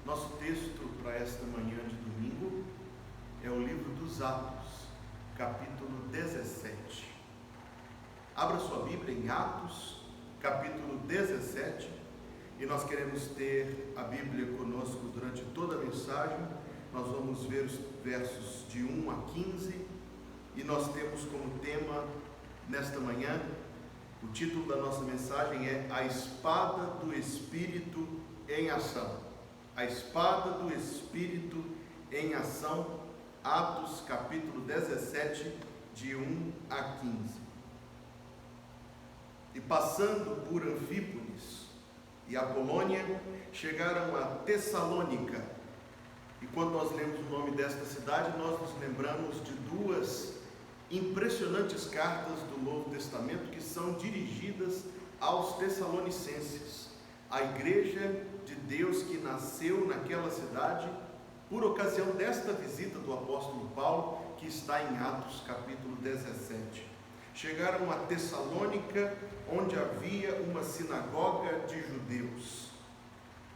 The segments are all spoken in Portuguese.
Nosso texto para esta manhã de domingo é o livro dos Atos, capítulo 17. Abra sua Bíblia em Atos, capítulo 17, e nós queremos ter a Bíblia conosco durante toda a mensagem. Nós vamos ver os versos de 1 a 15, e nós temos como tema nesta manhã, o título da nossa mensagem é A Espada do Espírito em Ação. A Espada do Espírito em Ação, Atos capítulo 17, de 1 a 15. E passando por Anfípolis e Apolônia, chegaram a Tessalônica. E quando nós lemos o nome desta cidade, nós nos lembramos de duas impressionantes cartas do Novo Testamento que são dirigidas aos Tessalonicenses, a igreja de Deus que nasceu naquela cidade por ocasião desta visita do apóstolo Paulo, que está em Atos capítulo 17. Chegaram a Tessalônica, onde havia uma sinagoga de judeus,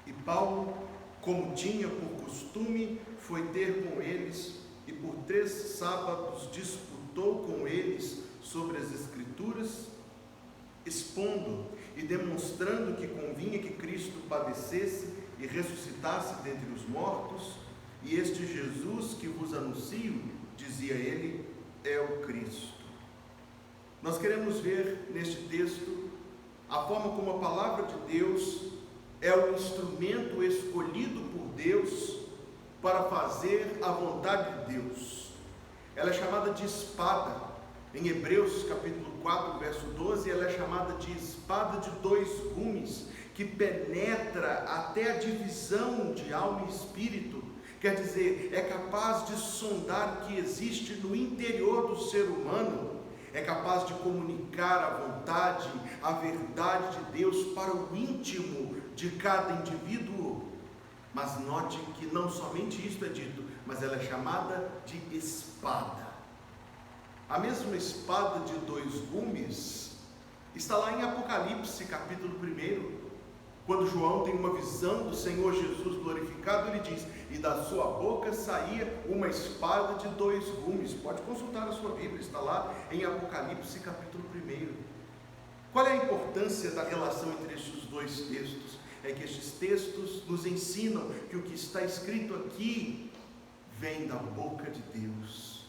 e Paulo, como tinha por costume, foi ter com eles, e por 3 sábados disputou com eles sobre as Escrituras, expondo e demonstrando que convinha que Cristo padecesse e ressuscitasse dentre os mortos, e este Jesus que vos anuncio, dizia ele, é o Cristo. Nós queremos ver neste texto a forma como a palavra de Deus é o instrumento escolhido por Deus para fazer a vontade de Deus. Ela é chamada de espada. Em Hebreus capítulo 4, verso 12, ela é chamada de espada de 2 gumes, que penetra até a divisão de alma e espírito. Quer dizer, é capaz de sondar o que existe no interior do ser humano, é capaz de comunicar a vontade, a verdade de Deus para o íntimo de cada indivíduo. Mas note que não somente isso é dito, mas ela é chamada de espada. A mesma espada de 2 gumes está lá em Apocalipse capítulo 1, quando João tem uma visão do Senhor Jesus glorificado. Ele diz, e da sua boca saía uma espada de 2 gumes. Pode consultar a sua Bíblia, está lá em Apocalipse capítulo 1. Qual é a importância da relação entre estes 2 textos? É que estes textos nos ensinam que o que está escrito aqui vem da boca de Deus.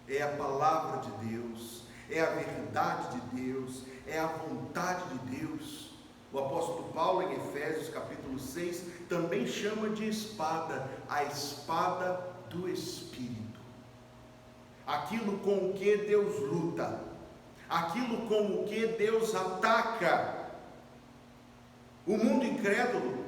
É a palavra de Deus, é a verdade de Deus, é a vontade de Deus. O apóstolo Paulo, em Efésios capítulo 6, também chama de espada, a espada do Espírito. Aquilo com o que Deus luta, aquilo com o que Deus ataca o mundo incrédulo,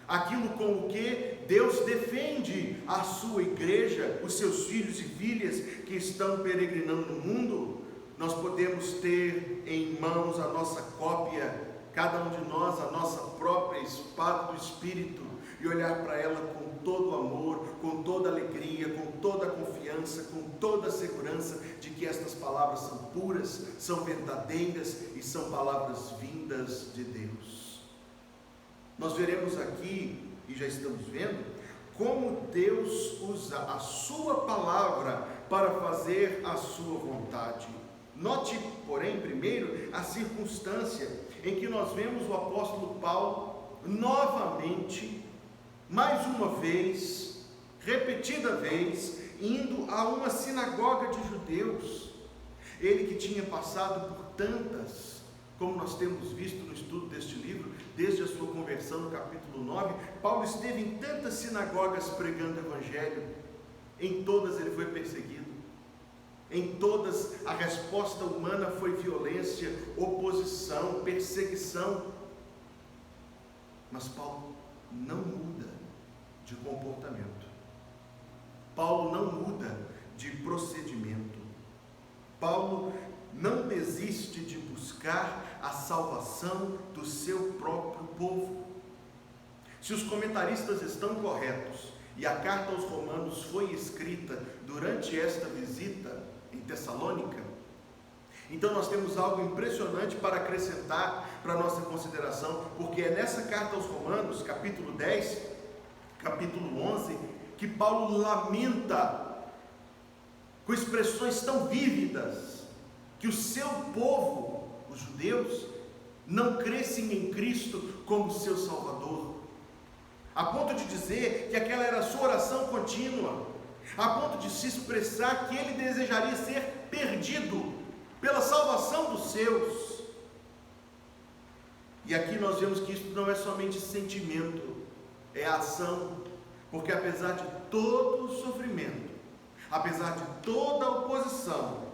aquilo com o que Deus defende a sua igreja, os seus filhos e filhas que estão peregrinando no mundo. Nós podemos ter em mãos a nossa cópia, cada um de nós, a nossa própria espada do Espírito, e olhar para ela com todo amor, com toda alegria, com toda confiança, com toda a segurança de que estas palavras são puras, são verdadeiras e são palavras vindas de Deus. Nós veremos aqui, e já estamos vendo, como Deus usa a sua palavra para fazer a sua vontade. Note, porém, primeiro, a circunstância em que nós vemos o apóstolo Paulo novamente, mais uma vez, repetida vez, indo a uma sinagoga de judeus. Ele que tinha passado por tantas, como nós temos visto no estudo deste livro, desde a sua conversão no capítulo 9, Paulo esteve em tantas sinagogas pregando o evangelho. Em todas ele foi perseguido, em todas a resposta humana foi violência, oposição, perseguição. Mas Paulo não muda de comportamento, Paulo não muda de procedimento, Paulo não desiste de buscar a salvação do seu próprio povo. Se os comentaristas estão corretos e a carta aos Romanos foi escrita durante esta visita em Tessalônica, então nós temos algo impressionante para acrescentar para a nossa consideração, porque é nessa carta aos Romanos, capítulo 10, capítulo 11, que Paulo lamenta com expressões tão vívidas que o seu povo, os judeus, não crescem em Cristo como seu Salvador, a ponto de dizer que aquela era a sua oração contínua, a ponto de se expressar que ele desejaria ser perdido pela salvação dos seus. E aqui nós vemos que isso não é somente sentimento, é ação, porque apesar de todo o sofrimento, apesar de toda a oposição,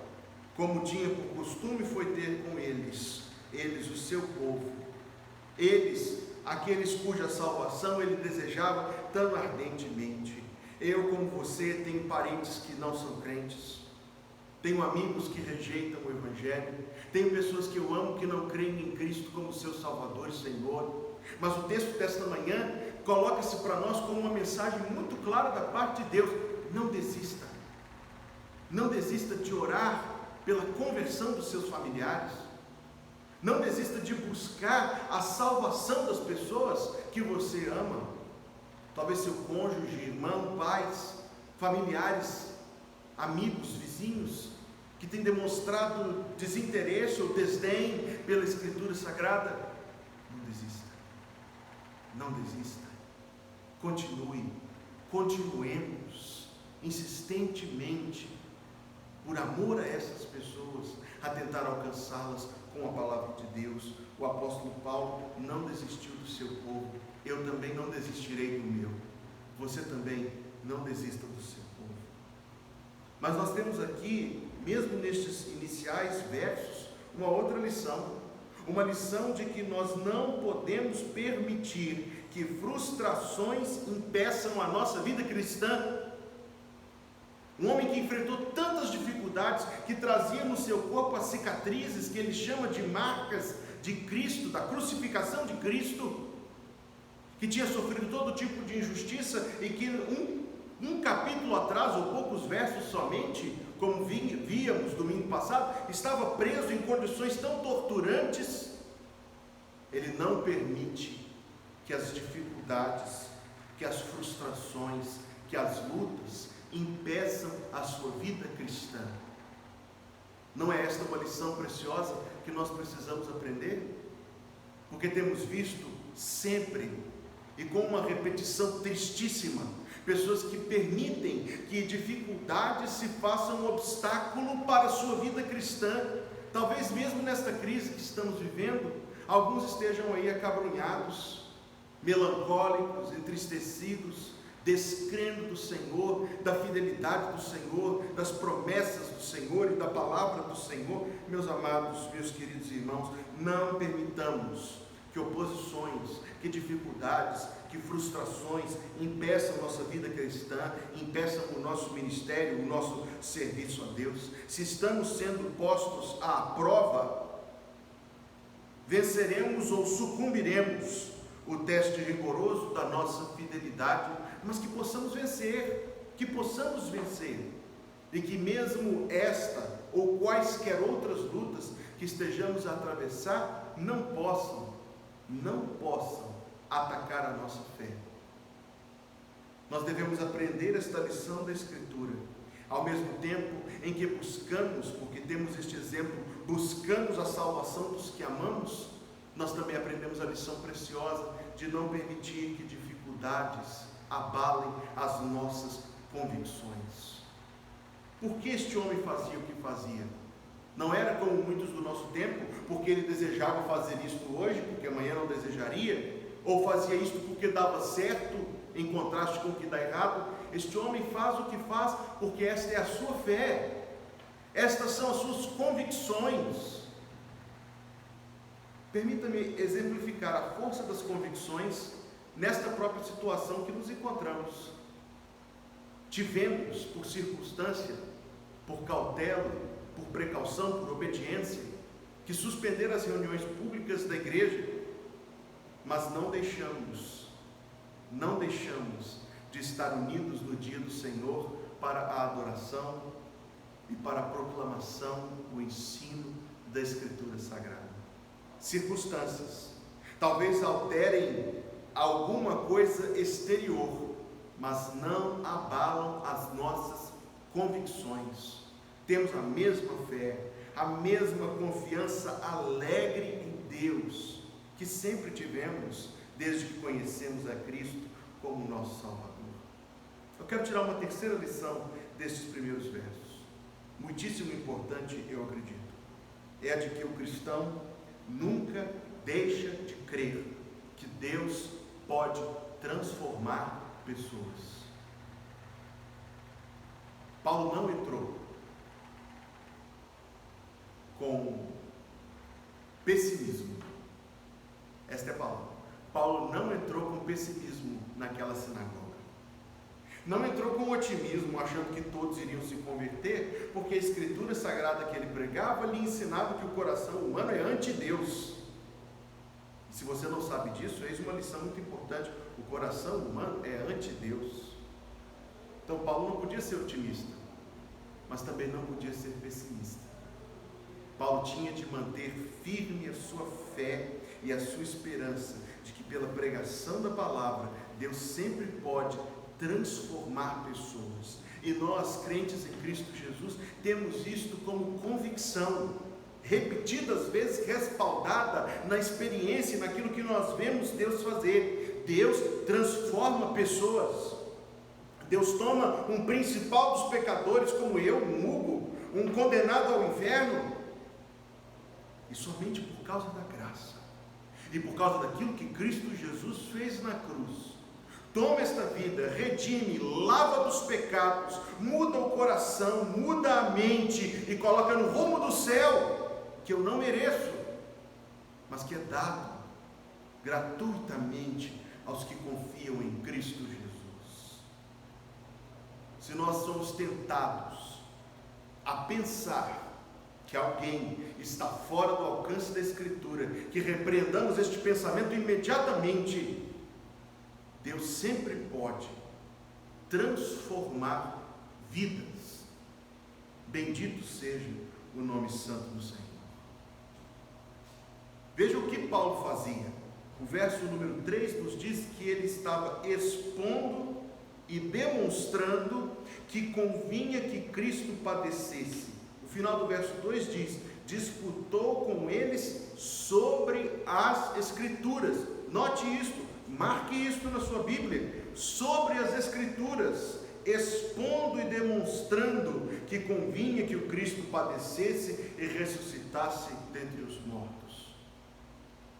como tinha por costume foi ter com eles, o seu povo, aqueles cuja salvação ele desejava tão ardentemente. Eu, como você, tenho parentes que não são crentes, tenho amigos que rejeitam o Evangelho, tenho pessoas que eu amo que não creem em Cristo como seu Salvador e Senhor, mas o texto desta manhã coloca-se para nós como uma mensagem muito clara da parte de Deus: não desista, não desista de orar pela conversão dos seus familiares, não desista de buscar a salvação das pessoas que você ama, talvez seu cônjuge, irmão, pais, familiares, amigos, vizinhos, que têm demonstrado desinteresse ou desdém pela Escritura Sagrada. Não desista, não desista, continuemos insistentemente, por amor a essas pessoas, a tentar alcançá-las com a palavra de Deus. O apóstolo Paulo não desistiu do seu povo, eu também não desistirei do meu, você também não desista do seu povo. Mas nós temos aqui, mesmo nestes iniciais versos, uma outra lição, uma lição de que nós não podemos permitir que frustrações impeçam a nossa vida cristã. Um homem que enfrentou tantas dificuldades, que trazia no seu corpo as cicatrizes que ele chama de marcas de Cristo, da crucificação de Cristo, que tinha sofrido todo tipo de injustiça e que um capítulo atrás, ou poucos versos somente, como víamos domingo passado, estava preso em condições tão torturantes. Ele não permite que as dificuldades, que as frustrações, que as lutas impeçam a sua vida cristã. Não é esta uma lição preciosa que nós precisamos aprender? Porque temos visto sempre, e com uma repetição tristíssima, pessoas que permitem que dificuldades se façam um obstáculo para a sua vida cristã. Talvez mesmo nesta crise que estamos vivendo, alguns estejam aí acabrunhados, melancólicos, entristecidos, descrendo do Senhor, da fidelidade do Senhor, das promessas do Senhor e da palavra do Senhor. Meus amados, meus queridos irmãos, não permitamos que oposições, que dificuldades, que frustrações impeçam nossa vida cristã, impeçam o nosso ministério, o nosso serviço a Deus. Se estamos sendo postos à prova, venceremos ou sucumbiremos o teste rigoroso da nossa fidelidade, mas que possamos vencer, e que mesmo esta ou quaisquer outras lutas que estejamos a atravessar não possam atacar a nossa fé. Nós devemos aprender esta lição da Escritura, ao mesmo tempo em que buscamos, porque temos este exemplo, buscamos a salvação dos que amamos, nós também aprendemos a lição preciosa de não permitir que dificuldades abalem as nossas convicções. Por que este homem fazia o que fazia? Não era como muitos do nosso tempo, porque ele desejava fazer isto hoje, porque amanhã não desejaria, ou fazia isto porque dava certo, em contraste com o que dá errado. Este homem faz o que faz porque esta é a sua fé, estas são as suas convicções. Permita-me exemplificar a força das convicções nesta própria situação que nos encontramos. Tivemos, por circunstância, por cautela, por precaução, por obediência, que suspender as reuniões públicas da igreja, mas não deixamos de estar unidos no dia do Senhor para a adoração e para a proclamação, o ensino da Escritura Sagrada. Circunstâncias talvez alterem alguma coisa exterior, mas não abalam as nossas convicções. Temos a mesma fé, a mesma confiança alegre em Deus, que sempre tivemos, desde que conhecemos a Cristo como nosso Salvador. Eu quero tirar uma terceira lição destes primeiros versos, muitíssimo importante, eu acredito, é a de que o cristão nunca deixa de crer que Deus pode transformar pessoas. Paulo não entrou com pessimismo. Esta é a palavra. Paulo não entrou com pessimismo naquela sinagoga. Não entrou com otimismo, achando que todos iriam se converter, porque a escritura sagrada que ele pregava lhe ensinava que o coração humano é anti-Deus. E se você não sabe disso, eis uma lição muito importante: o coração humano é anti-Deus. Então Paulo não podia ser otimista, mas também não podia ser pessimista. Paulo tinha de manter firme a sua fé e a sua esperança de que pela pregação da palavra, Deus sempre pode transformar pessoas. E nós, crentes em Cristo Jesus, temos isto como convicção, repetidas vezes, respaldada na experiência, naquilo que nós vemos Deus fazer. Deus transforma pessoas. Deus toma um principal dos pecadores, como eu, um Hugo, um condenado ao inferno, e somente por causa da graça, e por causa daquilo que Cristo Jesus fez na cruz, toma esta vida, redime, lava dos pecados, muda o coração, muda a mente, e coloca no rumo do céu, que eu não mereço, mas que é dado gratuitamente aos que confiam em Cristo Jesus. Se nós somos tentados a pensar que alguém está fora do alcance da Escritura, que repreendamos este pensamento imediatamente, Deus sempre pode transformar vidas. Bendito seja o nome santo do Senhor. Veja o que Paulo fazia. O verso número 3 nos diz que ele estava expondo e demonstrando que convinha que Cristo padecesse. O final do verso 2 diz: disputou com eles sobre as Escrituras. Note isto, marque isto na sua Bíblia: sobre as Escrituras, expondo e demonstrando que convinha que o Cristo padecesse e ressuscitasse dentre os mortos.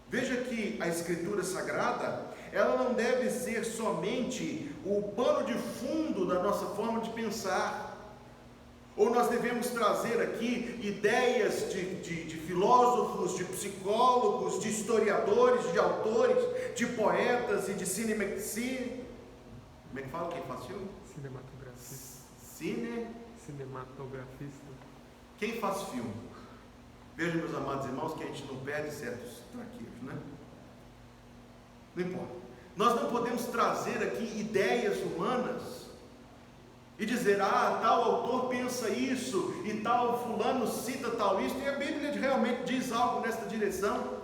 Veja que a Escritura Sagrada, ela não deve ser somente o pano de fundo da nossa forma de pensar, ou nós devemos trazer aqui ideias de filósofos, de psicólogos, de historiadores, de autores, de poetas e de como é que fala quem faz filme? Cinematografista. Cinematografista. Quem faz filme? Vejam, meus amados irmãos, que a gente não perde certos traqueiros, né? Não importa. Nós não podemos trazer aqui ideias humanas e dizer: tal autor pensa isso, e tal fulano cita tal isso, e a Bíblia realmente diz algo nesta direção,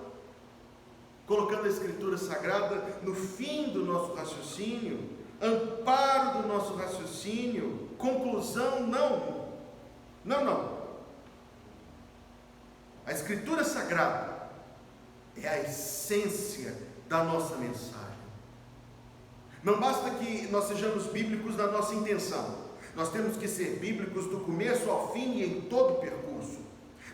colocando a Escritura Sagrada no fim do nosso raciocínio, amparo do nosso raciocínio, conclusão. Não. A Escritura Sagrada é a essência da nossa mensagem. Não basta que nós sejamos bíblicos na nossa intenção, nós temos que ser bíblicos do começo ao fim e em todo o percurso.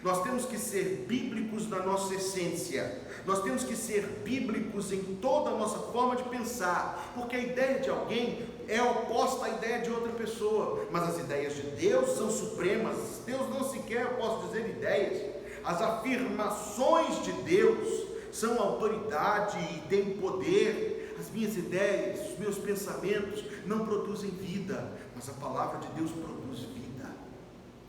Nós temos que ser bíblicos na nossa essência, nós temos que ser bíblicos em toda a nossa forma de pensar, porque a ideia de alguém é oposta à ideia de outra pessoa, mas as ideias de Deus são supremas. Deus não sequer, eu posso dizer, ideias. As afirmações de Deus são autoridade e têm poder. As minhas ideias, os meus pensamentos não produzem vida, mas a palavra de Deus produz vida.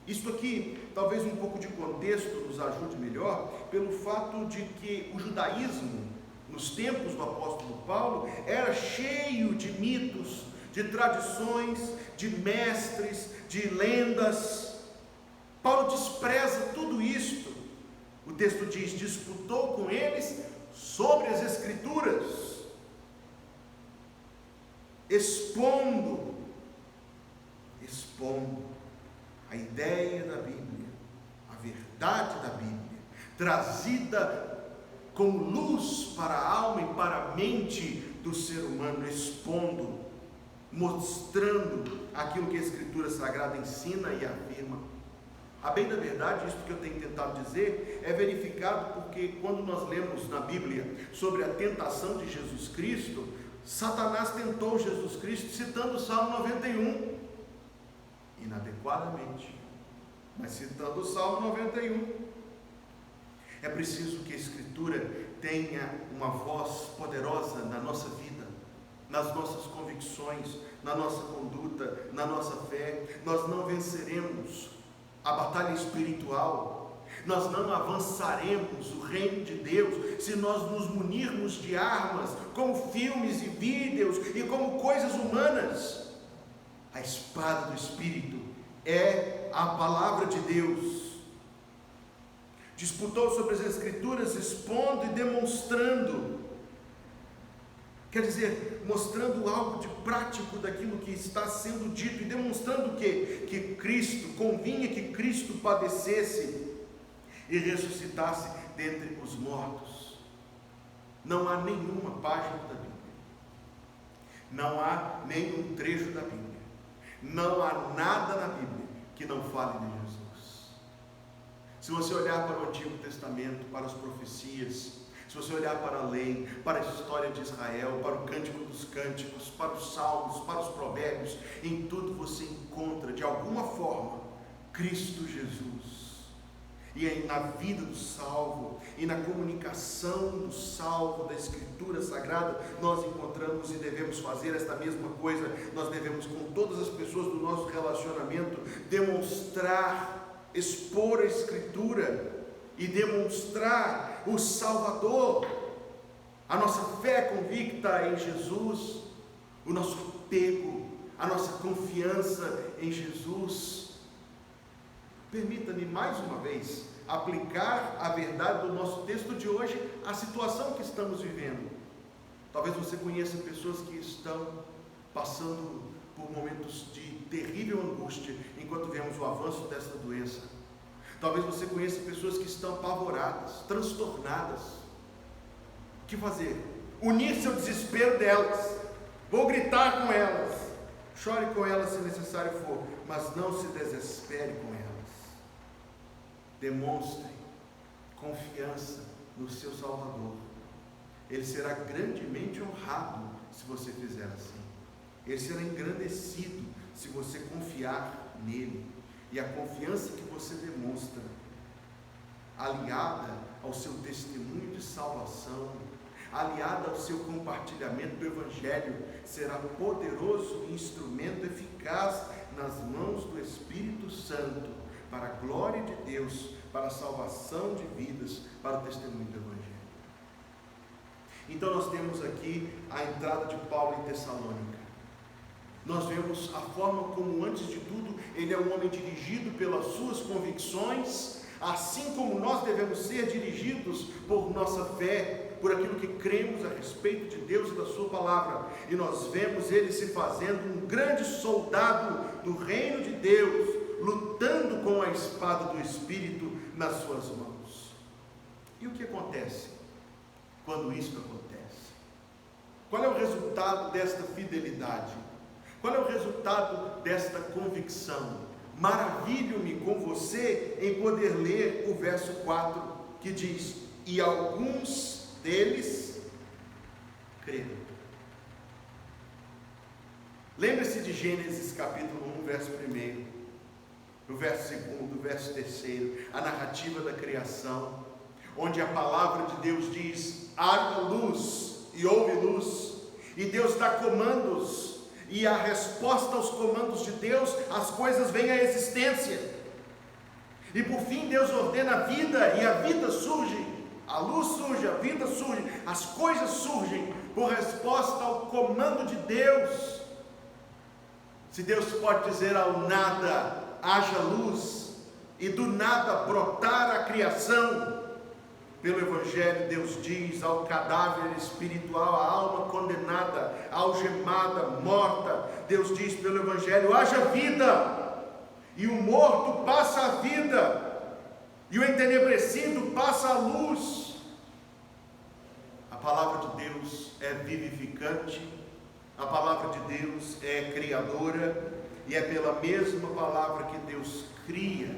Isto aqui, talvez um pouco de contexto nos ajude melhor, pelo fato de que o judaísmo, nos tempos do apóstolo Paulo, era cheio de mitos, de tradições, de mestres, de lendas. Paulo despreza tudo isto. O texto diz: disputou com eles sobre as Escrituras. expondo a ideia da Bíblia, a verdade da Bíblia, trazida com luz para a alma e para a mente do ser humano, expondo, mostrando aquilo que a Escritura Sagrada ensina e afirma. A bem da verdade, isso que eu tenho tentado dizer é verificado porque quando nós lemos na Bíblia sobre a tentação de Jesus Cristo, Satanás tentou Jesus Cristo citando o Salmo 91, inadequadamente, mas citando o Salmo 91. É preciso que a Escritura tenha uma voz poderosa na nossa vida, nas nossas convicções, na nossa conduta, na nossa fé. Nós não venceremos a batalha espiritual, nós não avançaremos o reino de Deus se nós nos munirmos de armas, como filmes e vídeos e como coisas humanas. A espada do Espírito é a palavra de Deus. Disputou sobre as Escrituras, expondo e demonstrando, quer dizer, mostrando algo de prático daquilo que está sendo dito e demonstrando que Cristo, convinha que Cristo padecesse e ressuscitasse dentre os mortos. Não há nenhuma página da Bíblia, não há nenhum trecho da Bíblia, não há nada na Bíblia que não fale de Jesus. Se você olhar para o Antigo Testamento, para as profecias, se você olhar para a lei, para a história de Israel, para o Cântico dos Cânticos, para os Salmos, para os Provérbios, em tudo você encontra, de alguma forma, Cristo Jesus. E aí, na vida do salvo, e na comunicação do salvo, da Escritura Sagrada, nós encontramos e devemos fazer esta mesma coisa. Nós devemos, com todas as pessoas do nosso relacionamento, demonstrar, expor a Escritura e demonstrar o Salvador, a nossa fé convicta em Jesus, o nosso apego, a nossa confiança em Jesus. Permita-me mais uma vez aplicar a verdade do nosso texto de hoje à situação que estamos vivendo. Talvez você conheça pessoas que estão passando por momentos de terrível angústia enquanto vemos o avanço desta doença. Talvez você conheça pessoas que estão apavoradas, transtornadas. O que fazer? Unir-se ao desespero delas. Vou gritar com elas. Chore com elas se necessário for, mas não se desespere com elas. Demonstre confiança no seu Salvador. Ele será grandemente honrado se você fizer assim. Ele será engrandecido se você confiar nele. E a confiança que você demonstra, aliada ao seu testemunho de salvação, aliada ao seu compartilhamento do Evangelho, será poderoso instrumento eficaz nas mãos do Espírito Santo, para a glória de Deus, para a salvação de vidas, para o testemunho do Evangelho. Então nós temos aqui a entrada de Paulo em Tessalônica. Nós vemos a forma como, antes de tudo, ele é um homem dirigido pelas suas convicções, assim como nós devemos ser dirigidos por nossa fé, por aquilo que cremos a respeito de Deus e da sua palavra. E nós vemos ele se fazendo um grande soldado do reino de Deus, lutando com a espada do Espírito nas suas mãos. E o que acontece quando isso acontece? Qual é o resultado desta fidelidade? Qual é o resultado desta convicção? Maravilho-me com você em poder ler o verso 4, que diz: e alguns deles creram. Lembre-se de Gênesis capítulo 1, verso 1, do verso 2, do verso 3, a narrativa da criação, onde a palavra de Deus diz: haja luz, e houve luz, e Deus dá comandos, e a resposta aos comandos de Deus, as coisas vêm à existência, e por fim Deus ordena a vida, e a vida surge, a luz surge, a vida surge, as coisas surgem, por resposta ao comando de Deus. Se Deus pode dizer ao nada, haja luz, e do nada brotar a criação, Pelo Evangelho, Deus diz ao cadáver espiritual, à alma condenada, algemada, morta, Deus diz pelo Evangelho: haja vida, e o morto passa a vida, e o entenebrecido passa a luz. A palavra de Deus é vivificante, a palavra de Deus é criadora, e é pela mesma palavra que Deus cria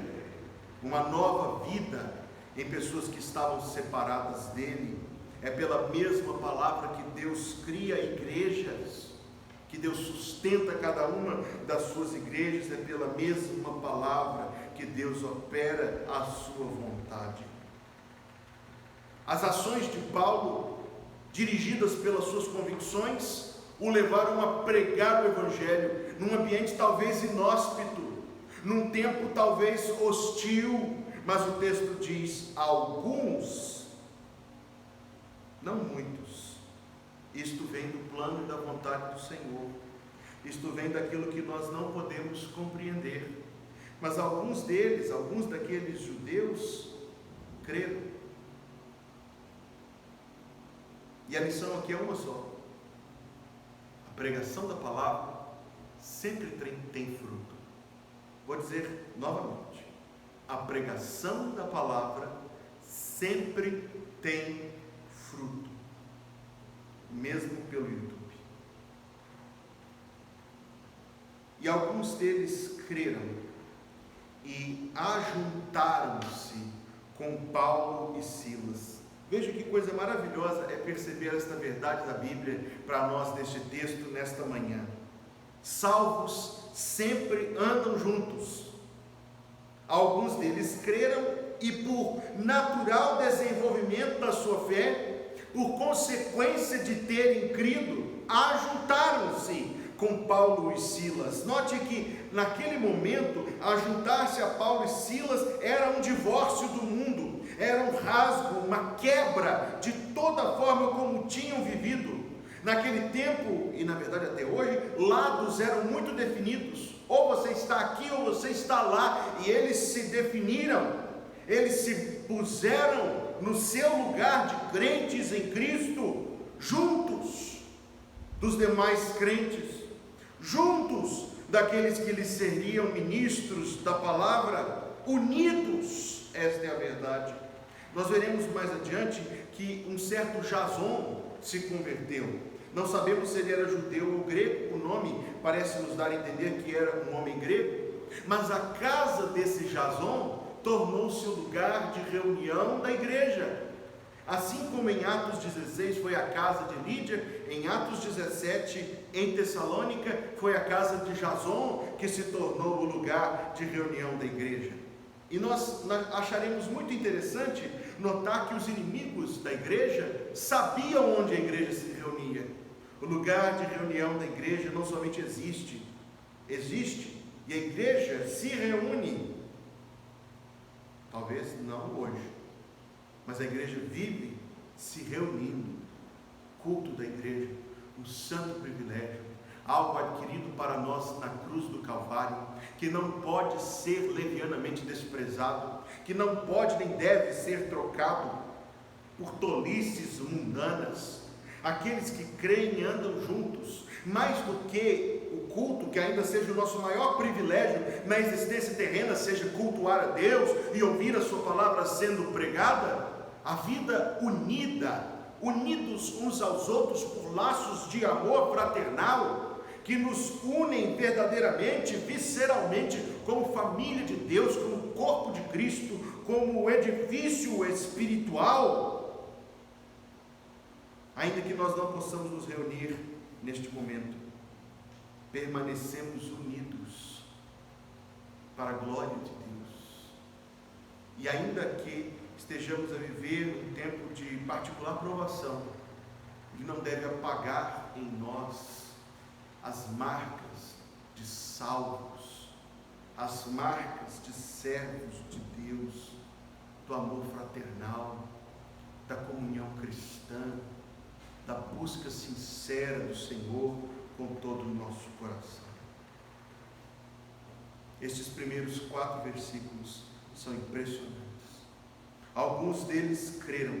uma nova vida em pessoas que estavam separadas dele. É pela mesma palavra que Deus cria igrejas, que Deus sustenta cada uma das suas igrejas. É pela mesma palavra que Deus opera a sua vontade. As ações de Paulo, dirigidas pelas suas convicções, o levaram a pregar o Evangelho num ambiente talvez inóspito, num tempo talvez hostil, mas o texto diz: alguns, não muitos. Isto vem do plano e da vontade do Senhor, isto vem daquilo que nós não podemos compreender, mas alguns deles, alguns daqueles judeus, creram. E a lição aqui é uma só: a pregação da palavra sempre tem fruto. Vou dizer novamente: a pregação da palavra sempre tem fruto, mesmo pelo YouTube. E alguns deles creram e ajuntaram-se com Paulo e Silas. Veja que coisa maravilhosa é perceber esta verdade da Bíblia para nós neste texto, nesta manhã. Salvos sempre andam juntos. Alguns deles creram e, por natural desenvolvimento da sua fé, por consequência de terem crido, ajuntaram-se com Paulo e Silas. Note que naquele momento, ajuntar-se a Paulo e Silas era um divórcio do mundo, era um rasgo, uma quebra de toda a forma como tinham vivido. Naquele tempo, e na verdade até hoje, lados eram muito definidos: ou você está aqui ou você está lá. E eles se definiram, eles se puseram no seu lugar de crentes em Cristo, juntos dos demais crentes, juntos daqueles que lhes seriam ministros da palavra, unidos. Esta é a verdade. Nós veremos mais adiante que um certo Jason se converteu. Não sabemos se ele era judeu ou grego, o nome parece nos dar a entender que era um homem grego, mas a casa desse Jason tornou-se o lugar de reunião da igreja. Assim como em Atos 16 foi a casa de Lídia, em Atos 17 em Tessalônica foi a casa de Jason que se tornou o lugar de reunião da igreja. E nós acharemos muito interessante notar que os inimigos da igreja sabiam onde a igreja se reunia. O lugar de reunião da igreja não somente existe, e a igreja se reúne. Talvez não hoje, mas a igreja vive se reunindo. Culto da igreja, um santo privilégio, algo adquirido para nós na cruz do Calvário, que não pode ser levianamente desprezado, que não pode nem deve ser trocado por tolices mundanas. Aqueles que creem andam juntos, mais do que o culto, que ainda seja o nosso maior privilégio na existência terrena, seja cultuar a Deus e ouvir a sua palavra sendo pregada, a vida unida, unidos uns aos outros por laços de amor fraternal, que nos unem verdadeiramente, visceralmente, como família de Deus, como corpo de Cristo, como edifício espiritual. Ainda que nós não possamos nos reunir neste momento, permanecemos unidos para a glória de Deus. E ainda que estejamos a viver um tempo de particular provação, Ele não deve apagar em nós as marcas de salvos, as marcas de servos de Deus, do amor fraternal, da comunhão cristã, da busca sincera do Senhor com todo o nosso coração. Estes primeiros 4 versículos são impressionantes. Alguns deles creram,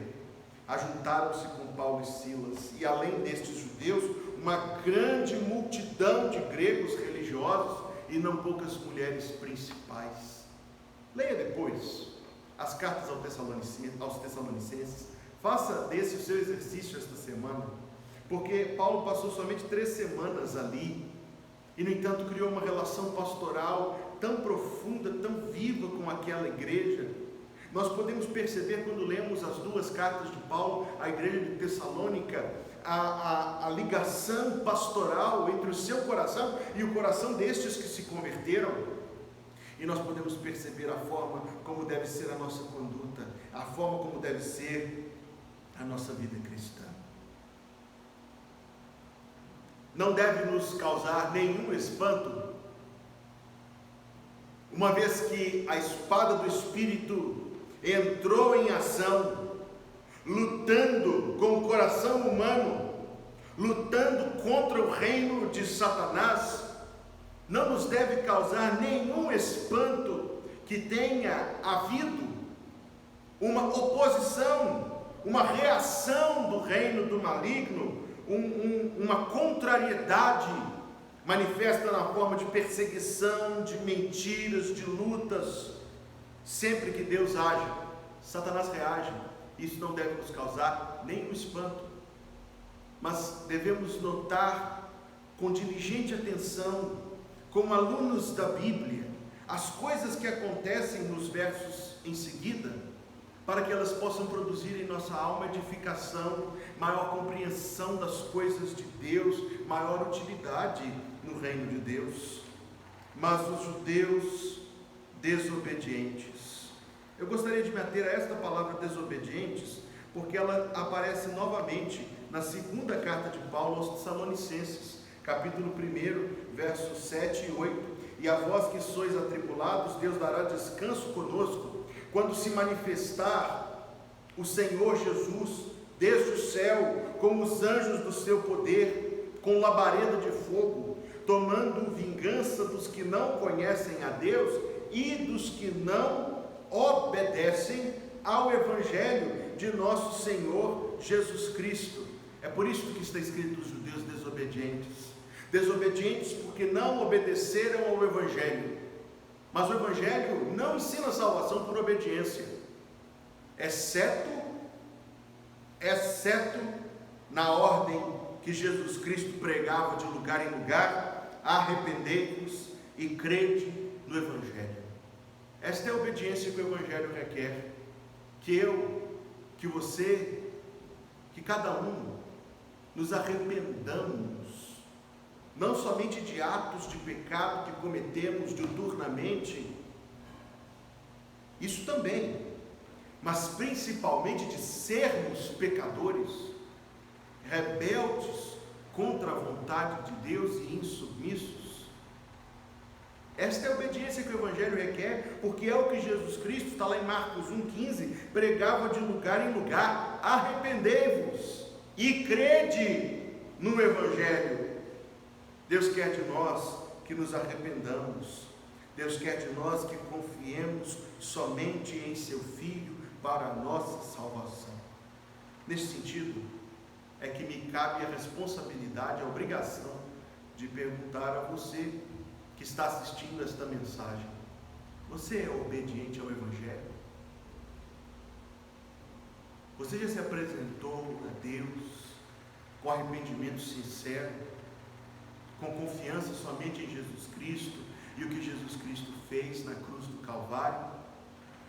ajuntaram-se com Paulo e Silas, e além destes judeus, uma grande multidão de gregos religiosos e não poucas mulheres principais. Leia depois as cartas aos Tessalonicenses, faça desse o seu exercício esta semana, porque Paulo passou somente 3 semanas ali, e no entanto criou uma relação pastoral tão profunda, tão viva com aquela igreja. Nós podemos perceber quando lemos as 2 cartas de Paulo à igreja de Tessalônica, a ligação pastoral entre o seu coração e o coração destes que se converteram, e nós podemos perceber a forma como deve ser a nossa conduta, a forma como deve ser a nossa vida cristã. Não deve nos causar nenhum espanto, uma vez que a espada do Espírito entrou em ação, lutando com o coração humano, lutando contra o reino de Satanás. Não nos deve causar nenhum espanto que tenha havido uma oposição, uma reação do reino do maligno, uma contrariedade manifesta na forma de perseguição, de mentiras, de lutas. Sempre que Deus age, Satanás reage. Isso não deve nos causar nenhum espanto, mas devemos notar com diligente atenção, como alunos da Bíblia, as coisas que acontecem nos versos em seguida, para que elas possam produzir em nossa alma edificação, maior compreensão das coisas de Deus, maior utilidade no reino de Deus. Mas os judeus desobedientes, eu gostaria de me ater a esta palavra desobedientes, porque ela aparece novamente na 2ª carta de Paulo aos Tessalonicenses, capítulo 1, versos 7 e 8. E a vós que sois atribulados, Deus dará descanso conosco, quando se manifestar o Senhor Jesus desde o céu, com os anjos do seu poder, com labareda de fogo, tomando vingança dos que não conhecem a Deus e dos que não obedecem ao Evangelho de nosso Senhor Jesus Cristo. É por isso que está escrito os judeus desobedientes. Desobedientes porque não obedeceram ao Evangelho. Mas o Evangelho não ensina a salvação por obediência, exceto na ordem que Jesus Cristo pregava de lugar em lugar: arrependei-vos e crede no Evangelho. Esta é a obediência que o Evangelho requer, que eu, que você, que cada um nos arrependamos, não somente de atos de pecado que cometemos diuturnamente, isso também, mas principalmente de sermos pecadores, rebeldes contra a vontade de Deus e insubmissos. Esta é a obediência que o Evangelho requer, porque é o que Jesus Cristo, está lá em Marcos 1,15, pregava de lugar em lugar: arrependei-vos e crede no Evangelho. Deus quer de nós que nos arrependamos. Deus quer de nós que confiemos somente em seu Filho para a nossa salvação. Nesse sentido, é que me cabe a responsabilidade, a obrigação de perguntar a você que está assistindo esta mensagem: você é obediente ao Evangelho? Você já se apresentou a Deus com arrependimento sincero, com confiança somente em Jesus Cristo e o que Jesus Cristo fez na cruz do Calvário?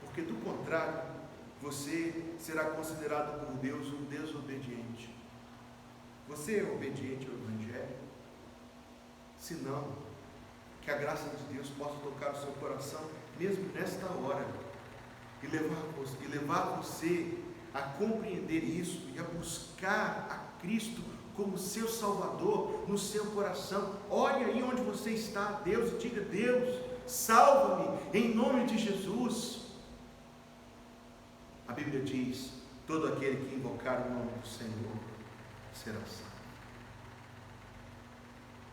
Porque do contrário, você será considerado por Deus um desobediente. Você é obediente ao Evangelho? Se não, que a graça de Deus possa tocar o seu coração mesmo nesta hora e levar você a compreender isso e a buscar a Cristo como seu Salvador no seu coração. Olhe aí onde você está a Deus e diga: Deus, salva-me em nome de Jesus. A Bíblia diz: todo aquele que invocar o nome do Senhor será salvo.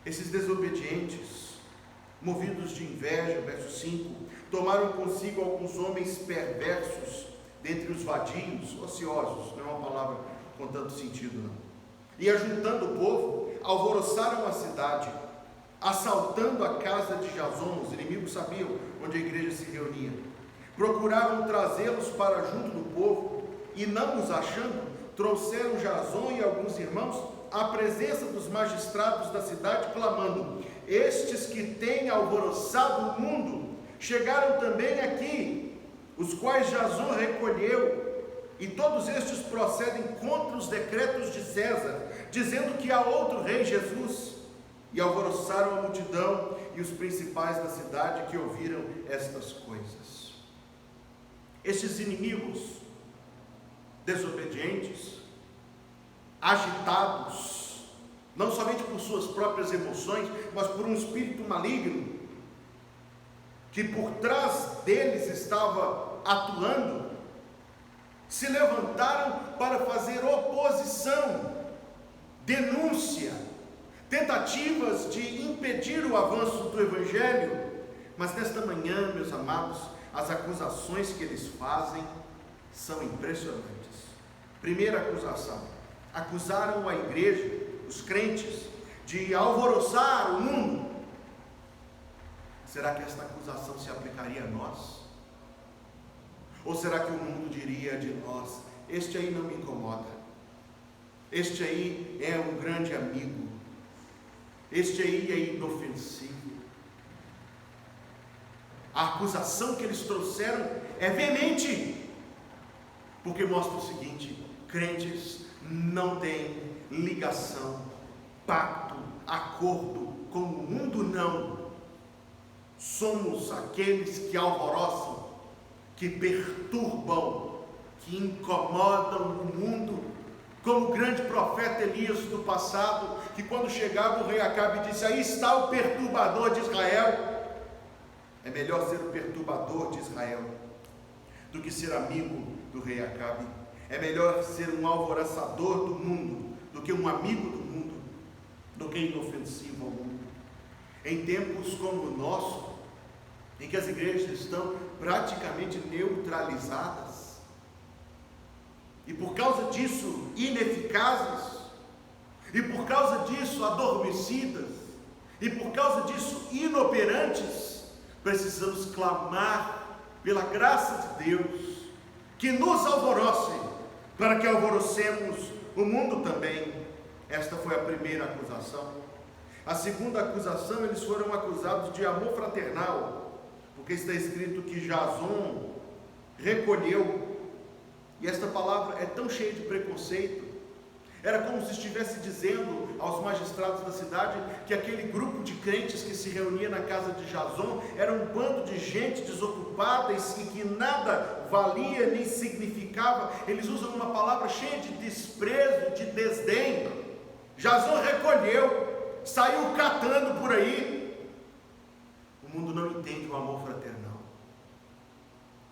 Esses desobedientes, movidos de inveja, verso 5, tomaram consigo alguns homens perversos dentre os vadios, ociosos, não é uma palavra com tanto sentido não. E ajuntando o povo, alvoroçaram a cidade, assaltando a casa de Jasão. Os inimigos sabiam onde a igreja se reunia. Procuravam trazê-los para junto do povo, e não os achando, trouxeram Jasão e alguns irmãos à presença dos magistrados da cidade, clamando: estes que têm alvoroçado o mundo chegaram também aqui, os quais Jasão recolheu, e todos estes procedem contra os decretos de César, dizendo que há outro rei, Jesus. E alvoroçaram a multidão e os principais da cidade que ouviram estas coisas. Estes inimigos desobedientes, agitados, não somente por suas próprias emoções, mas por um espírito maligno, que por trás deles estava atuando, se levantaram para fazer oposição, denúncia, tentativas de impedir o avanço do Evangelho. Mas nesta manhã, meus amados, as acusações que eles fazem são impressionantes. Primeira acusação: acusaram a igreja, os crentes, de alvoroçar o mundo. Será que esta acusação se aplicaria a nós? Ou será que o mundo diria de nós: este aí não me incomoda, este aí é um grande amigo, este aí é inofensivo? A acusação que eles trouxeram é veemente, porque mostra o seguinte: crentes não têm ligação, pacto, acordo com o mundo, não. Somos aqueles que alvoroçam, que perturbam, que incomodam o mundo, como o grande profeta Elias do passado, que quando chegava o rei Acabe disse: aí está o perturbador de Israel. É melhor ser o perturbador de Israel do que ser amigo do rei Acabe. É melhor ser um alvoroçador do mundo do que um amigo do mundo, do que inofensivo ao mundo. Em tempos como o nosso, em que as igrejas estão praticamente neutralizadas, e por causa disso ineficazes, e por causa disso adormecidas, e por causa disso inoperantes, precisamos clamar pela graça de Deus, que nos alvoroce, para que alvorocemos o mundo também. Esta foi a primeira acusação. A segunda acusação, eles foram acusados de amor fraternal, porque está escrito que Jasão recolheu, e esta palavra é tão cheia de preconceito. Era como se estivesse dizendo aos magistrados da cidade que aquele grupo de crentes que se reunia na casa de Jasão era um bando de gente desocupada e que nada valia nem significava. Eles usam uma palavra cheia de desprezo, de desdém. Jasão recolheu, saiu catando por aí. O mundo não entende o amor fraternal.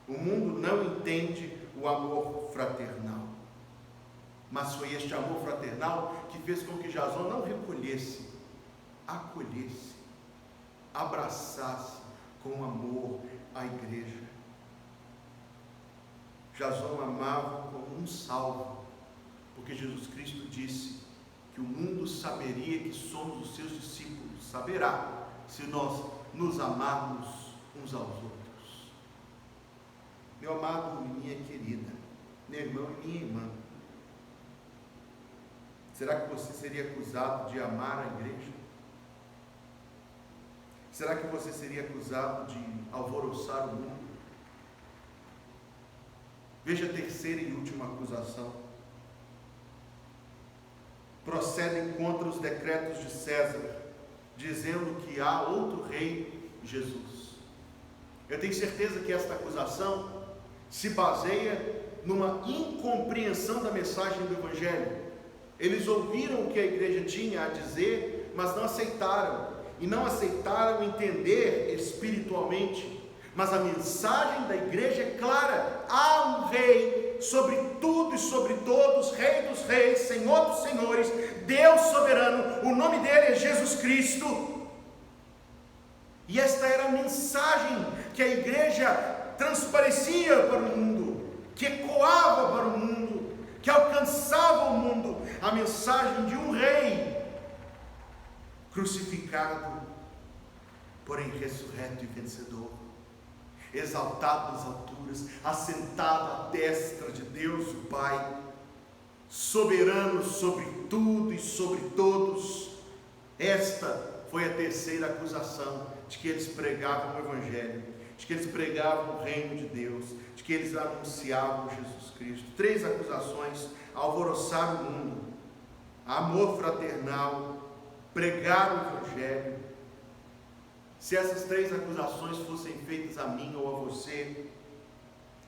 O mundo não entende o amor fraternal. Mas foi este amor fraternal que fez com que Jasão não recolhesse, acolhesse, abraçasse com amor a igreja. Jasão amava como um salvo, porque Jesus Cristo disse que o mundo saberia que somos os seus discípulos, saberá se nós nos amarmos uns aos outros. Meu amado e minha querida, meu irmão e minha irmã, será que você seria acusado de amar a igreja? Será que você seria acusado de alvoroçar o mundo? Veja a terceira e última acusação. Procedem contra os decretos de César, dizendo que há outro rei, Jesus. Eu tenho certeza que esta acusação se baseia numa incompreensão da mensagem do Evangelho. Eles ouviram o que a igreja tinha a dizer, mas não aceitaram, e não aceitaram entender espiritualmente. Mas a mensagem da igreja é clara: há um rei sobre tudo e sobre todos, rei dos reis, senhor dos senhores, Deus soberano, o nome dele é Jesus Cristo. E esta era a mensagem que a igreja transparecia para o mundo. que ecoava para o mundo, que alcançava o mundo, a mensagem de um rei crucificado, porém ressurreto e vencedor, exaltado nas alturas, assentado à destra de Deus o Pai, soberano sobre tudo e sobre todos. Esta foi a terceira acusação, de que eles pregavam o Evangelho, de que eles pregavam o reino de Deus, de que eles anunciavam Jesus Cristo. 3 acusações: alvoroçar o mundo, amor fraternal, pregar o Evangelho. Se essas 3 acusações fossem feitas a mim ou a você,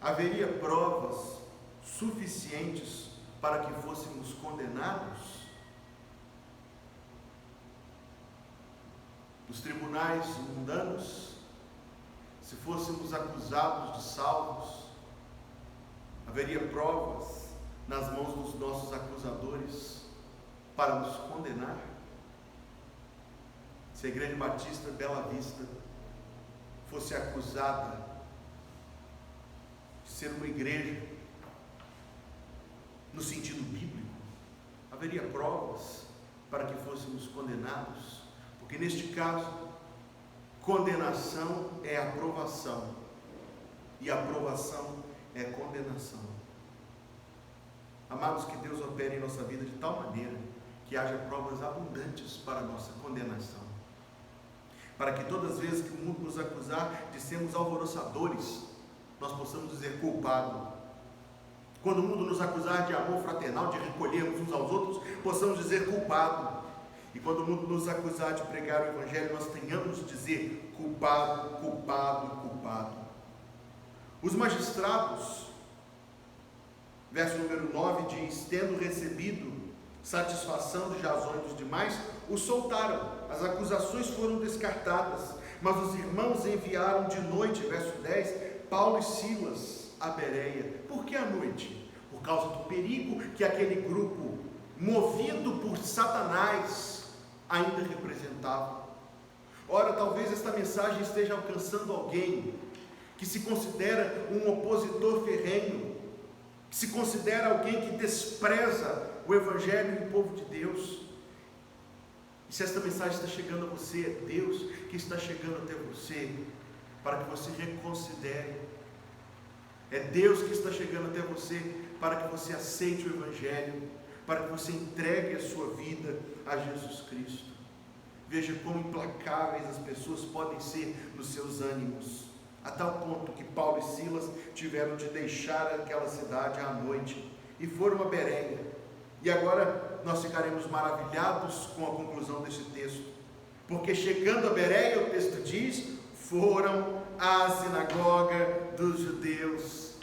haveria provas suficientes para que fôssemos condenados? Nos tribunais mundanos, se fôssemos acusados de salvos, haveria provas nas mãos dos nossos acusadores para nos condenar? Se a Igreja Batista Bela Vista fosse acusada de ser uma igreja no sentido bíblico, haveria provas para que fôssemos condenados? Porque neste caso, condenação é aprovação, e aprovação é condenação. Amados, que Deus opere em nossa vida de tal maneira que haja provas abundantes para a nossa condenação, para que todas as vezes que o mundo nos acusar de sermos alvoroçadores, nós possamos dizer culpado. Quando o mundo nos acusar de amor fraternal, de recolhermos uns aos outros, possamos dizer culpado. E quando o mundo nos acusar de pregar o Evangelho, nós tenhamos de dizer culpado, culpado, culpado. Os magistrados, verso número 9 diz: tendo recebido satisfação de Jasão e dos demais, o soltaram. As acusações foram descartadas, mas os irmãos enviaram de noite, verso 10, Paulo e Silas a Bereia. Por que à noite? Por causa do perigo que aquele grupo, movido por Satanás, ainda representava. Ora, talvez esta mensagem esteja alcançando alguém que se considera um opositor ferrenho, que se considera alguém que despreza o Evangelho e o povo de Deus. E se esta mensagem está chegando a você, é Deus que está chegando até você, para que você reconsidere. É Deus que está chegando até você, para que você aceite o Evangelho, para que você entregue a sua vida a Jesus Cristo. Veja como implacáveis as pessoas podem ser nos seus ânimos, a tal ponto que Paulo e Silas tiveram de deixar aquela cidade à noite e foram a Bereia. E agora nós ficaremos maravilhados com a conclusão desse texto, porque chegando a Bereia, o texto diz, foram à sinagoga dos judeus.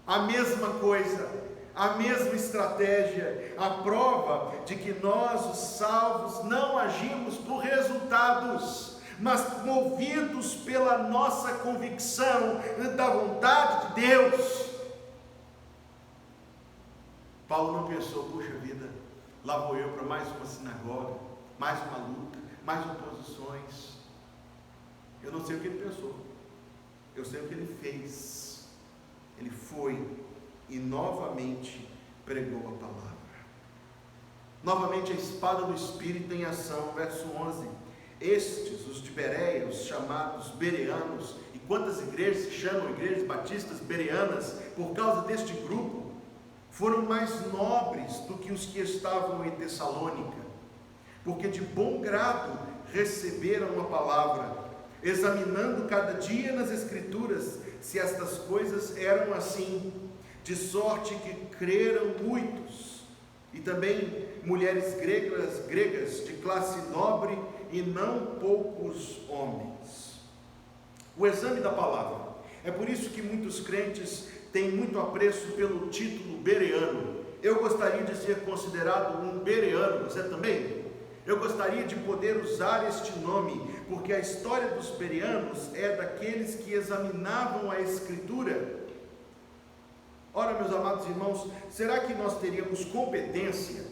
A mesma coisa, a mesma estratégia, a prova de que nós, os salvos, não agimos por resultados, mas movidos pela nossa convicção da vontade de Deus. Paulo não pensou, puxa vida, lá vou eu para mais uma sinagoga, mais uma luta, mais oposições. Eu não sei o que ele pensou, eu sei o que ele fez. Ele foi e novamente pregou a palavra. Novamente a espada do Espírito em ação, verso 11. Estes, os de Bereia, os chamados bereanos, e quantas igrejas se chamam igrejas batistas bereanas, por causa deste grupo, foram mais nobres do que os que estavam em Tessalônica, porque de bom grado receberam a palavra, examinando cada dia nas Escrituras se estas coisas eram assim, de sorte que creram muitos, e também mulheres gregas de classe nobre, e não poucos homens. O exame da palavra. É por isso que muitos crentes têm muito apreço pelo título bereano. Eu gostaria de ser considerado um bereano, você também? Eu gostaria de poder usar este nome, porque a história dos bereanos é daqueles que examinavam a Escritura. Ora, meus amados irmãos, será que nós teríamos competência,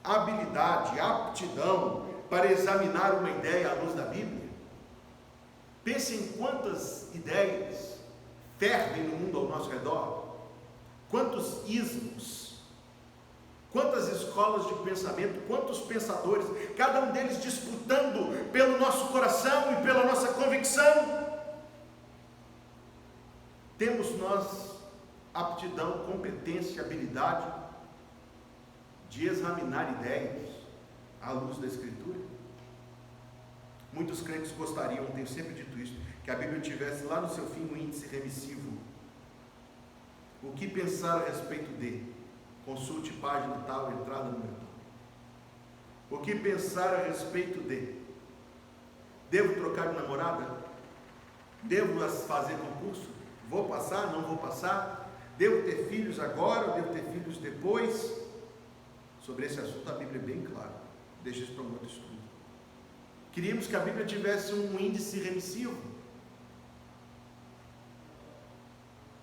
habilidade, aptidão para examinar uma ideia à luz da Bíblia? Pense em quantas ideias fervem no mundo ao nosso redor. quantos ismos, quantas escolas de pensamento, quantos pensadores, cada um deles disputando pelo nosso coração e pela nossa convicção. Temos nós aptidão, competência, habilidade de examinar ideias à luz da Escritura? Muitos crentes gostariam, tenho sempre dito isso, que a Bíblia tivesse lá no seu fim um índice remissivo. O que pensar a respeito de? Consulte página tal, entrada número tal. O que pensar a respeito de? Devo trocar de namorada? Devo fazer concurso? Vou passar? Não vou passar? Devo ter filhos agora? Devo ter filhos depois? Sobre esse assunto a Bíblia é bem clara. Deixa isso para um outro estudo. Queríamos que a Bíblia tivesse um índice remissivo.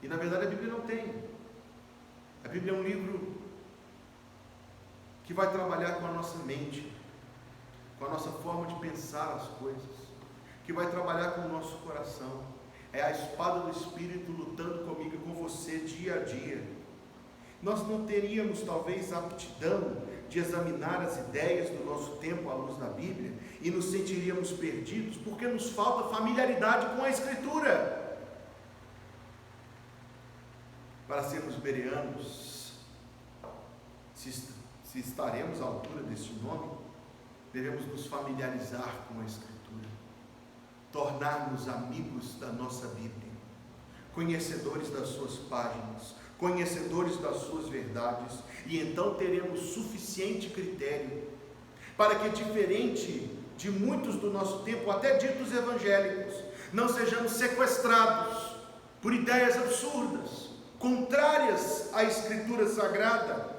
E na verdade a Bíblia não tem. A Bíblia é um livro que vai trabalhar com a nossa mente, com a nossa forma de pensar as coisas, que vai trabalhar com o nosso coração. É a espada do Espírito lutando comigo e com você dia a dia. Nós não teríamos talvez a aptidão de examinar as ideias do nosso tempo à luz da Bíblia e nos sentiríamos perdidos porque nos falta familiaridade com a Escritura. Para sermos bereanos, se estaremos à altura deste nome, devemos nos familiarizar com a Escritura, tornar-nos amigos da nossa Bíblia, conhecedores das suas páginas, conhecedores das suas verdades, e então teremos suficiente critério para que, diferente de muitos do nosso tempo, até ditos evangélicos, não sejamos sequestrados por ideias absurdas, contrárias à Escritura Sagrada,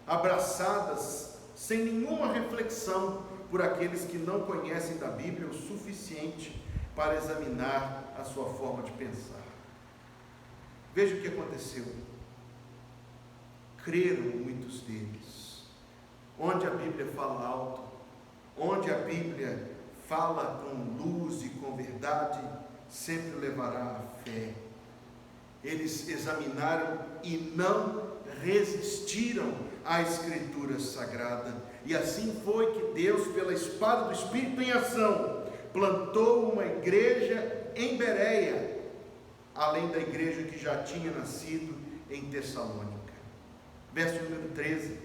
abraçadas sem nenhuma reflexão por aqueles que não conhecem da Bíblia o suficiente para examinar a sua forma de pensar. Veja o que aconteceu. Creram muitos deles. Onde a Bíblia fala alto, onde a Bíblia fala com luz e com verdade, sempre levará a fé. Eles examinaram e não resistiram à Escritura Sagrada. E assim foi que Deus, pela espada do Espírito em ação, plantou uma igreja em Bereia, além da igreja que já tinha nascido em Tessalônica. Verso número 13.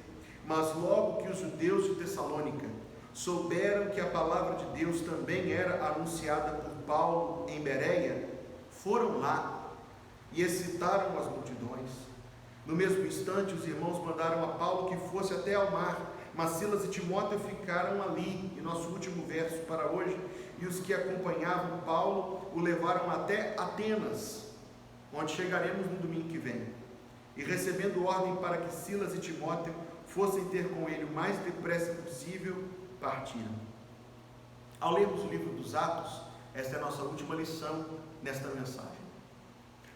Mas logo que os judeus de Tessalônica souberam que a palavra de Deus também era anunciada por Paulo em Bereia, foram lá e excitaram as multidões. No mesmo instante, os irmãos mandaram a Paulo que fosse até ao mar, mas Silas e Timóteo ficaram ali. E nosso último verso para hoje: e os que acompanhavam Paulo o levaram até Atenas, onde chegaremos no domingo que vem. E recebendo ordem para que Silas e Timóteo fossem ter com ele o mais depressa possível, partiram. Ao lermos o livro dos Atos, esta é a nossa última lição nesta mensagem.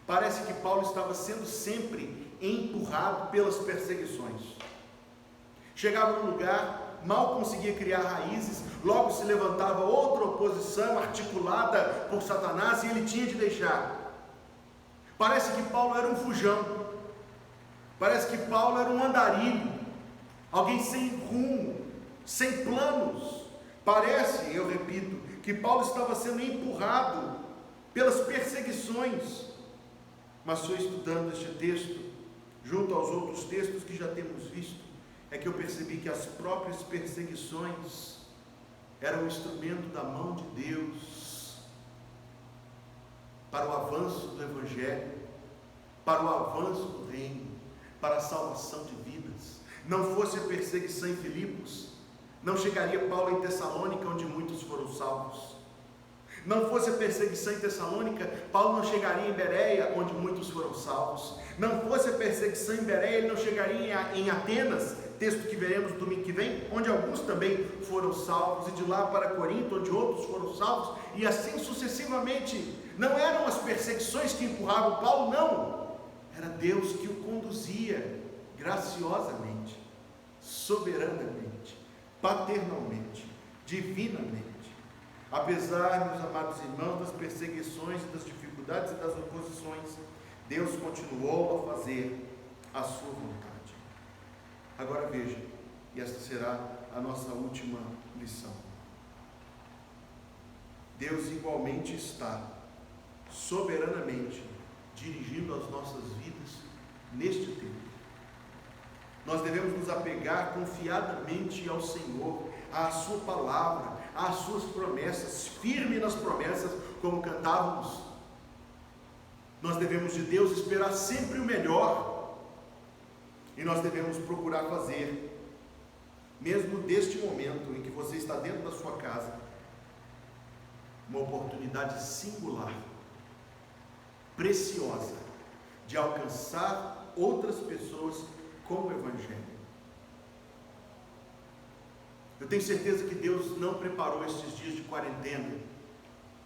Parece que Paulo estava sendo sempre empurrado pelas perseguições. Chegava num lugar, mal conseguia criar raízes, logo se levantava outra oposição articulada por Satanás e ele tinha de deixar. Parece que Paulo era um fujão, parece que Paulo era um andarilho, alguém sem rumo, sem planos. Parece, eu repito, que Paulo estava sendo empurrado pelas perseguições. Mas só estudando este texto, junto aos outros textos que já temos visto, é que eu percebi que as próprias perseguições eram um instrumento da mão de Deus para o avanço do Evangelho, para o avanço do reino, para a salvação de vidas. Não fosse a perseguição em Filipos, não chegaria Paulo em Tessalônica, onde muitos foram salvos. Não fosse a perseguição em Tessalônica, Paulo não chegaria em Bereia, onde muitos foram salvos. Não fosse a perseguição em Bereia, ele não chegaria em Atenas, texto que veremos no domingo que vem, onde alguns também foram salvos, e de lá para Corinto, onde outros foram salvos, e assim sucessivamente. Não eram as perseguições que empurravam Paulo, não. Era Deus que o conduzia graciosamente, soberanamente, paternalmente, divinamente. Apesar, meus amados irmãos, das perseguições, das dificuldades e das oposições, Deus continuou a fazer a sua vontade. Agora veja, e esta será a nossa última lição. Deus igualmente está soberanamente dirigindo as nossas vidas neste tempo. Nós devemos nos apegar confiadamente ao Senhor, à sua palavra, às suas promessas, firme nas promessas, como cantávamos. Nós devemos de Deus esperar sempre o melhor, e nós devemos procurar fazer, mesmo deste momento em que você está dentro da sua casa, uma oportunidade singular, preciosa, de alcançar outras pessoas com o Evangelho. Eu tenho certeza que Deus não preparou estes dias de quarentena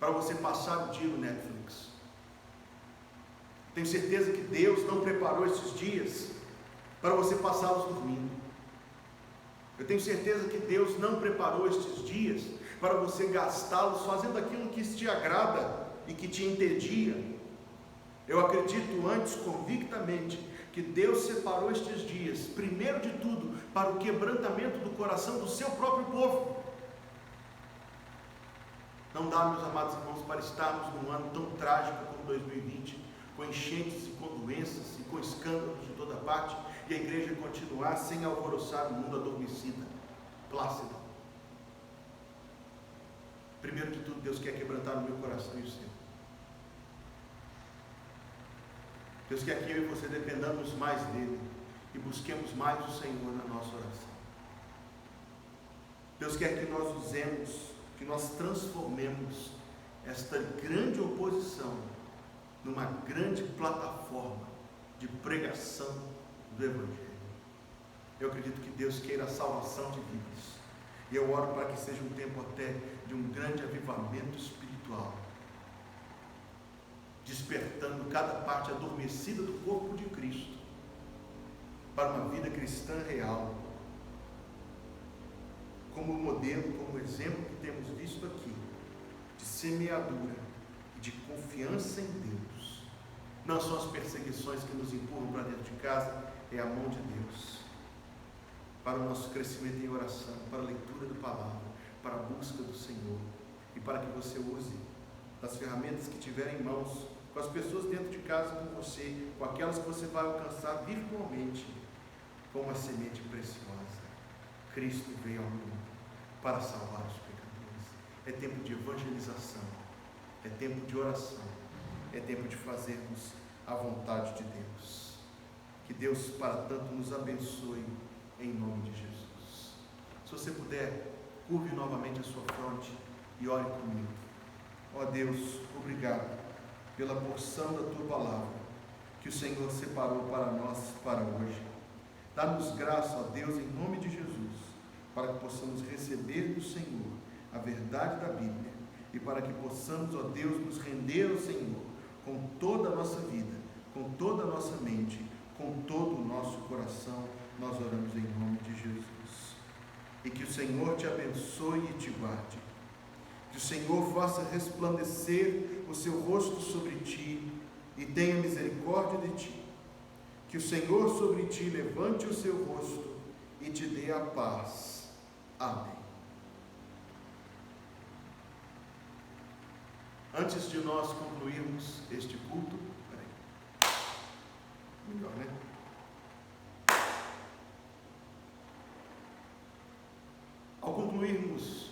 para você passar o dia no Netflix. Tenho certeza que Deus não preparou esses dias para você passá-los dormindo. Eu tenho certeza que Deus não preparou estes dias para você gastá-los fazendo aquilo que te agrada e que te entedia. Eu acredito antes convictamente que Deus separou estes dias, primeiro de tudo, para o quebrantamento do coração do seu próprio povo. Não dá, meus amados irmãos, para estarmos num ano tão trágico como 2020, com enchentes e com doenças e com escândalos de toda parte, e a igreja continuar sem alvoroçar o mundo adormecida, plácida. Primeiro de tudo, Deus quer quebrantar o meu coração e o seu. Deus quer que eu e você dependamos mais dele e busquemos mais o Senhor na nossa oração. Deus quer que nós usemos, que nós transformemos esta grande oposição numa grande plataforma de pregação do Evangelho. Eu acredito que Deus queira a salvação de vidas, e eu oro para que seja um tempo até de um grande avivamento espiritual, despertando cada parte adormecida do corpo de Cristo para uma vida cristã real, como modelo, como exemplo que temos visto aqui, de semeadura e de confiança em Deus. Não são as perseguições que nos empurram para dentro de casa, é a mão de Deus, para o nosso crescimento em oração, para a leitura da palavra, para a busca do Senhor, e para que você use das ferramentas que tiver em mãos, com as pessoas dentro de casa com você, com aquelas que você vai alcançar virtualmente, com uma semente preciosa. Cristo veio ao mundo para salvar os pecadores. É tempo de evangelização, é tempo de oração, é tempo de fazermos a vontade de Deus. Que Deus para tanto nos abençoe em nome de Jesus. Se você puder, curve novamente a sua fronte e ore comigo. Ó Deus, obrigado pela porção da Tua palavra que o Senhor separou para nós para hoje. Dá-nos graça, ó Deus, em nome de Jesus, para que possamos receber do Senhor a verdade da Bíblia e para que possamos, ó Deus, nos render ao Senhor com toda a nossa vida, com toda a nossa mente, com todo o nosso coração. Nós oramos em nome de Jesus. E que o Senhor te abençoe e te guarde. Que o Senhor faça resplandecer o seu rosto sobre ti e tenha misericórdia de ti. Que o Senhor sobre ti levante o seu rosto e te dê a paz. Amém. Antes de nós concluirmos este culto, melhor, né? Ao concluirmos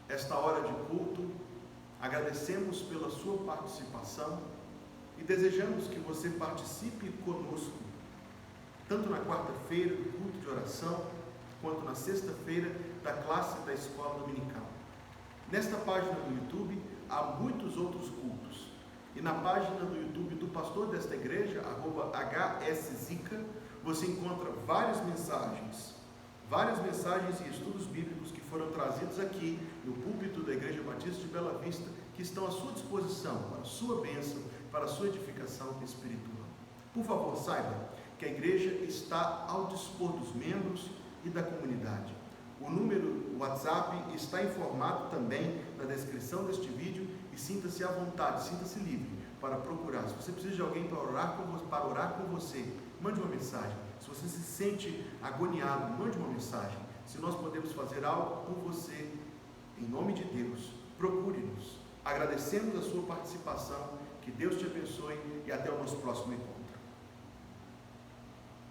esta hora de culto, agradecemos pela sua participação e desejamos que você participe conosco, tanto na quarta-feira do culto de oração, quanto na sexta-feira da classe da escola dominical. Nesta página do YouTube há muitos outros cultos, e na página do YouTube do pastor desta igreja, @HSZica, você encontra várias mensagens e estudos bíblicos que foram trazidos aqui no púlpito da Igreja Batista de Bela Vista, que estão à sua disposição para a sua bênção, para a sua edificação espiritual. Por favor, saiba que a igreja está ao dispor dos membros e da comunidade. O número WhatsApp está informado também na descrição deste vídeo, e sinta-se à vontade, sinta-se livre para procurar. Se você precisa de alguém para orar com você, mande uma mensagem. Se você se sente agoniado, mande uma mensagem. Se nós podemos fazer algo por você, em nome de Deus, procure-nos. Agradecemos a sua participação, que Deus te abençoe e até o nosso próximo encontro.